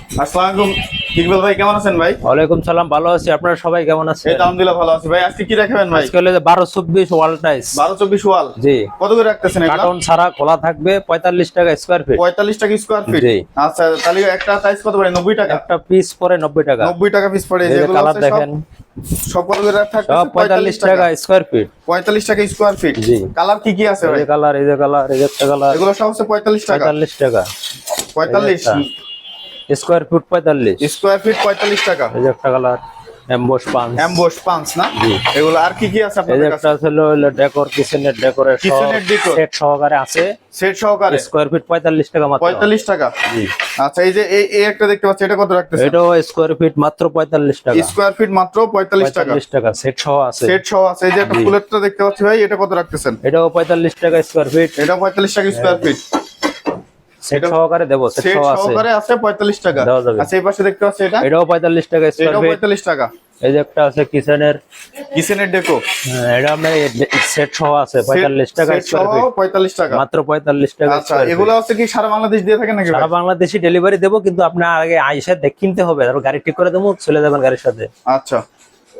আসসালামু আলাইকুম ইকবাল ভাই, কেমন আছেন ভাই? ওয়ালাইকুম সালাম, ভালো আছি। আপনারা সবাই কেমন আছেন? এই তো আলহামদুলিল্লাহ ভালো আছি ভাই। আজকে কি দেখাবেন ভাই? আজকে হলো 12-24 ওয়াল টাইস। 12-24 ওয়াল। জি। কত করে রাখতেছেন এগুলা? কার্টন ছাড়া খোলা থাকবে 45 টাকা স্কয়ার ফিট। 45 টাকা স্কয়ার ফিট। জি। আচ্ছা, তাহলে একটা সাইজ কত পড়ে? 90 টাকা। একটা পিস পরে 90 টাকা। 90 টাকা পিস পড়ে। এই যে যেগুলো কালার আছে দেখেন, সব কত করে থাকতেছে? সব 45 টাকা স্কয়ার ফিট। 45 টাকা স্কয়ার ফিট। জি। কালার কি কি আছে এই ভাই? যে কালার, এই যে কালার, এই যে একটা কালার। এগুলো সব হচ্ছে 45 টাকা। 45 টাকা 45 স্কয়ার ফিট 45 স্কয়ার ফিট 45 টাকা। এই যে একটা কালার এমবস পাঁচ। এমবস পাঁচ না? জি। এগুলো আর কি কি আছে এই যে আপনাদের একটা কাছে? হলো ডেকোর, কিচেনের ডেকোরেশন, কিচেনের ডেকোর সেট সহকারে আছে। সেট সহকারে স্কয়ার ফিট 45 টাকা মাত্র। 45 টাকা। জি। আচ্ছা, এই যে এই একটা দেখতে পাচ্ছি, এটা কত রাখতেছেন? এটাও স্কয়ার ফিট মাত্র 45 টাকা। স্কয়ার ফিট মাত্র 45 টাকা। 45 টাকা সেট সহ আছে। সেট সহ আছে। এই যে একটা ফুলেরটা দেখতে পাচ্ছি ভাই, এটা কত রাখতেছেন? এটাও 45 টাকা স্কয়ার ফিট। এটা 45 টাকা স্কয়ার ফিট। সেট সহকারে দেব, সেট সেট সহ আছে। সহকারে আছে 45 টাকা। দেওয়া যাবে। আচ্ছা, এই পাশে দেখতে পাচ্ছি, এটা এটাও 45 টাকা স্কয়ার এটাও ফিট। 45 টাকা। এই যে একটা আছে কিচেনের, কিচেনের ডেকো, এটা আমরা সেট সহ আছে 45 টাকা সেট স্কয়ার সহ ফিট। 45 টাকা। মাত্র 45 টাকা আচ্ছা, স্কয়ার ফিট। এগুলো হচ্ছে কি সারা বাংলাদেশ দিয়ে থাকেন নাকি ভাই? সারা বাংলাদেশে ডেলিভারি দেব, কিন্তু আপনার আগে আইসা কিনতে হবে, তারপর গাড়ি ঠিক করে দেবো, চলে যাবেন গাড়ির সাথে। আচ্ছা,